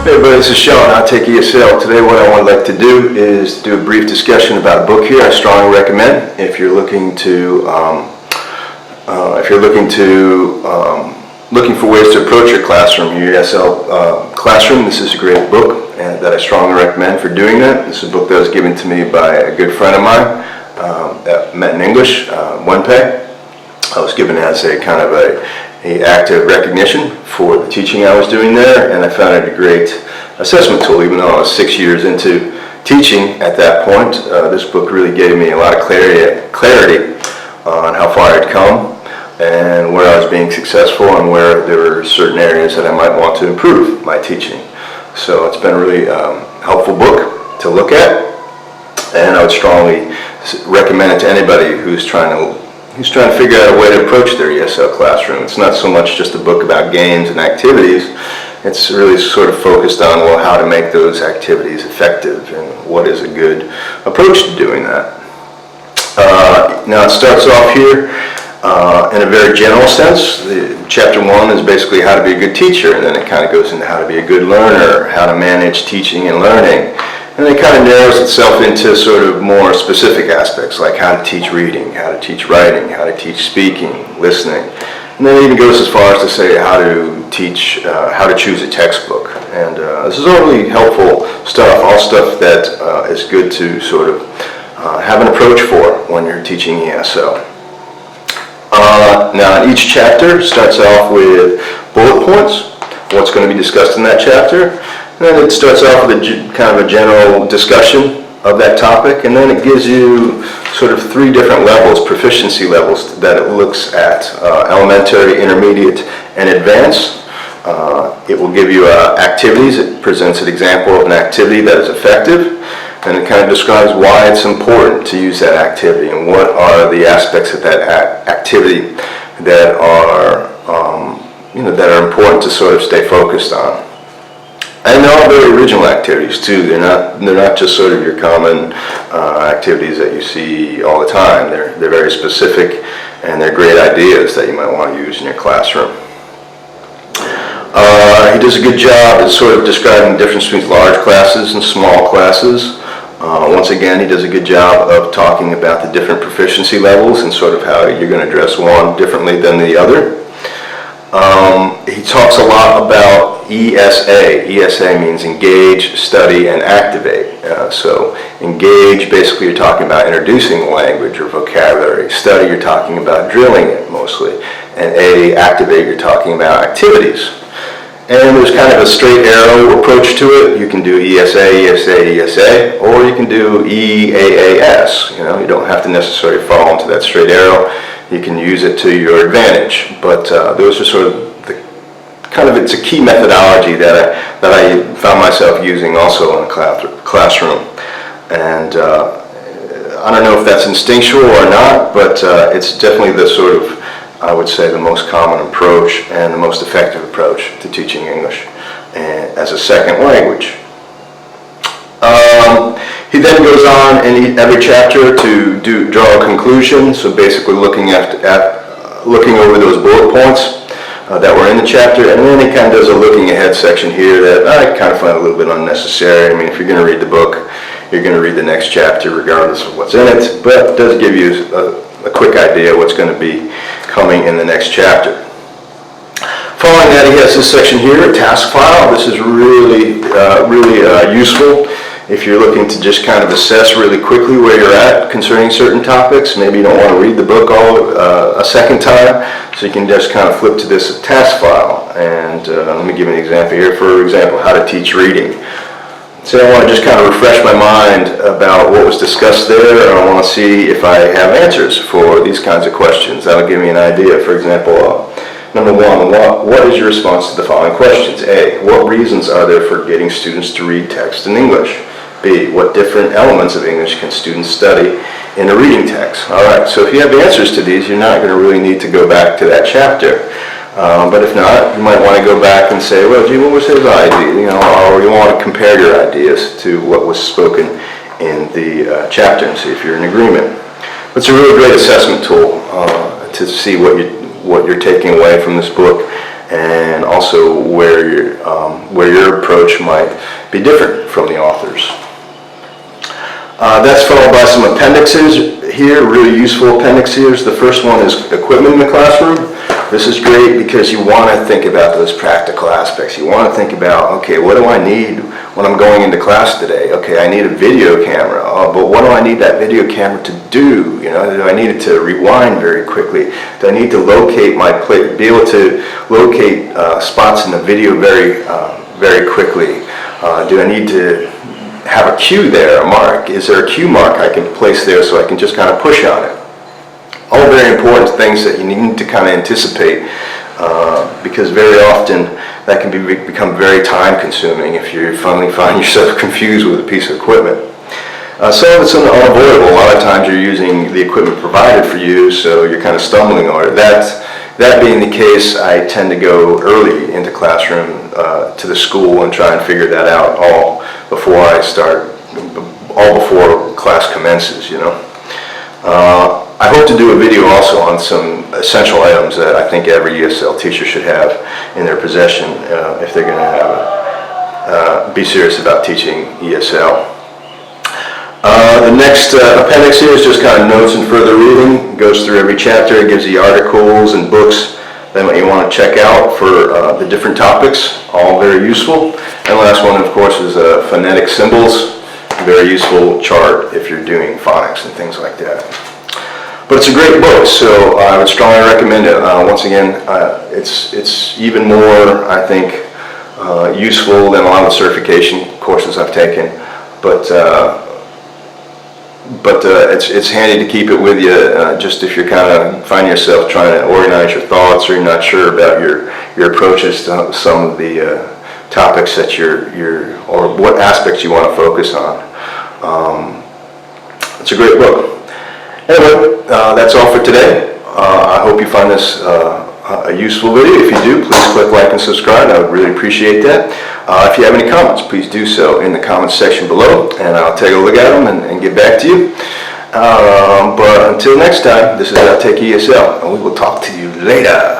Hey everybody, this is Sean, OUTTAKE ESL. Today what I would like to do is do a brief discussion about a book here I strongly recommend if you're looking for ways to approach your classroom, your ESL classroom. This is a great book and that I strongly recommend for doing that. This is a book that was given to me by a good friend of mine that met in English, Wenpei. I was given as a kind of a act of recognition for the teaching I was doing there, and I found it a great assessment tool. Even though I was 6 years into teaching at that point, this book really gave me a lot of clarity on how far I'd come and where I was being successful and where there were certain areas that I might want to improve my teaching. So it's been a really helpful book to look at, and I would strongly recommend it to anybody who's trying to figure out a way to approach their ESL classroom. It's not so much just a book about games and activities. It's really sort of focused on, well, how to make those activities effective and what is a good approach to doing that. Now it starts off here in a very general sense. Chapter 1 is basically how to be a good teacher, and then it kind of goes into how to be a good learner, how to manage teaching and learning. And it kind of narrows itself into sort of more specific aspects, like how to teach reading, how to teach writing, how to teach speaking, listening. And then it even goes as far as to say how to teach, how to choose a textbook. And this is all really helpful stuff, all stuff that is good to sort of have an approach for when you're teaching ESL. Now each chapter starts off with bullet points, what's going to be discussed in that chapter. And then it starts off with kind of a general discussion of that topic, and then it gives you sort of 3 different levels, proficiency levels, that it looks at: elementary, intermediate, and advanced. It will give you activities. It presents an example of an activity that is effective, and it kind of describes why it's important to use that activity and what are the aspects of that activity that are that are important to sort of stay focused on. And they're all very original activities too. They're not just sort of your common activities that you see all the time. They're very specific, and they're great ideas that you might want to use in your classroom. He does a good job at sort of describing the difference between large classes and small classes. Once again, he does a good job of talking about the different proficiency levels and sort of how you're going to address one differently than the other. He talks a lot about ESA. ESA means engage, study, and activate. So engage, basically you're talking about introducing the language or vocabulary. Study, you're talking about drilling it mostly. And activate, you're talking about activities. And there's kind of a straight arrow approach to it. You can do ESA, ESA, ESA, or you can do EAAS. You don't have to necessarily fall into that straight arrow. You can use it to your advantage, but those are sort of it's a key methodology that I found myself using also in a classroom. And I don't know if that's instinctual or not, but it's definitely the sort of, I would say, the most common approach and the most effective approach to teaching English as a second language. He then goes on in every chapter to draw a conclusion, so basically looking over those bullet points that were in the chapter, and then he kind of does a looking ahead section here that I kind of find a little bit unnecessary. I mean, if you're going to read the book, you're going to read the next chapter regardless of what's in it, but it does give you a quick idea of what's going to be coming in the next chapter. Following that, he has this section here, a task file. This is really useful if you're looking to just kind of assess really quickly where you're at concerning certain topics. Maybe you don't want to read the book a second time, so you can just kind of flip to this task file. And let me give you an example here. For example, how to teach reading. So I want to just kind of refresh my mind about what was discussed there, and I want to see if I have answers for these kinds of questions. That'll give me an idea. For example, number 1, what is your response to the following questions? A, what reasons are there for getting students to read text in English? B, what different elements of English can students study in a reading text? All right, so if you have answers to these, you're not going to really need to go back to that chapter. But if not, you might want to go back and say, well, gee, what was his idea? Or you want to compare your ideas to what was spoken in the chapter and see if you're in agreement. It's a really great assessment tool to see what you're taking away from this book and also where your approach might be different from the authors. That's followed by some appendixes here, really useful appendixes. The first one is equipment in the classroom. This is great because you want to think about those practical aspects. You want to think about, okay, what do I need when I'm going into class today? Okay, I need a video camera, but what do I need that video camera to do? You know, do I need it to rewind very quickly? Do I need to locate my plate, be able to locate spots in the video very quickly? Do I need to have a cue there, a mark? Is there a cue mark I can place there so I can just kind of push on it? All very important things that you need to kind of anticipate because very often that can become very time consuming if you finally find yourself confused with a piece of equipment. So it's unavoidable. A lot of times you're using the equipment provided for you, so you're kind of stumbling over it. That being the case, I tend to go early into classroom to the school and try and figure that out all before class commences, you know. I hope to do a video also on some essential items that I think every ESL teacher should have in their possession if they're going to be serious about teaching ESL. The next appendix here is just kind of notes and further reading. It goes through every chapter. It gives the articles and books that you want to check out for the different topics, all very useful. And the last one, of course, is phonetic symbols. Very useful chart if you're doing phonics and things like that. But it's a great book, so I would strongly recommend it. Once again, it's even more, I think, useful than a lot of the certification courses I've taken. But it's handy to keep it with you, just if you're kind of find yourself trying to organize your thoughts, or you're not sure about your approaches to some of the topics that or what aspects you want to focus on. It's a great book. Anyway, that's all for today. I hope you find this a useful video. If you do, please click like and subscribe. I would really appreciate that. If you have any comments, please do so in the comments section below, and I'll take a look at them and get back to you. But until next time, this is OUTTAKE ESL, and we will talk to you later.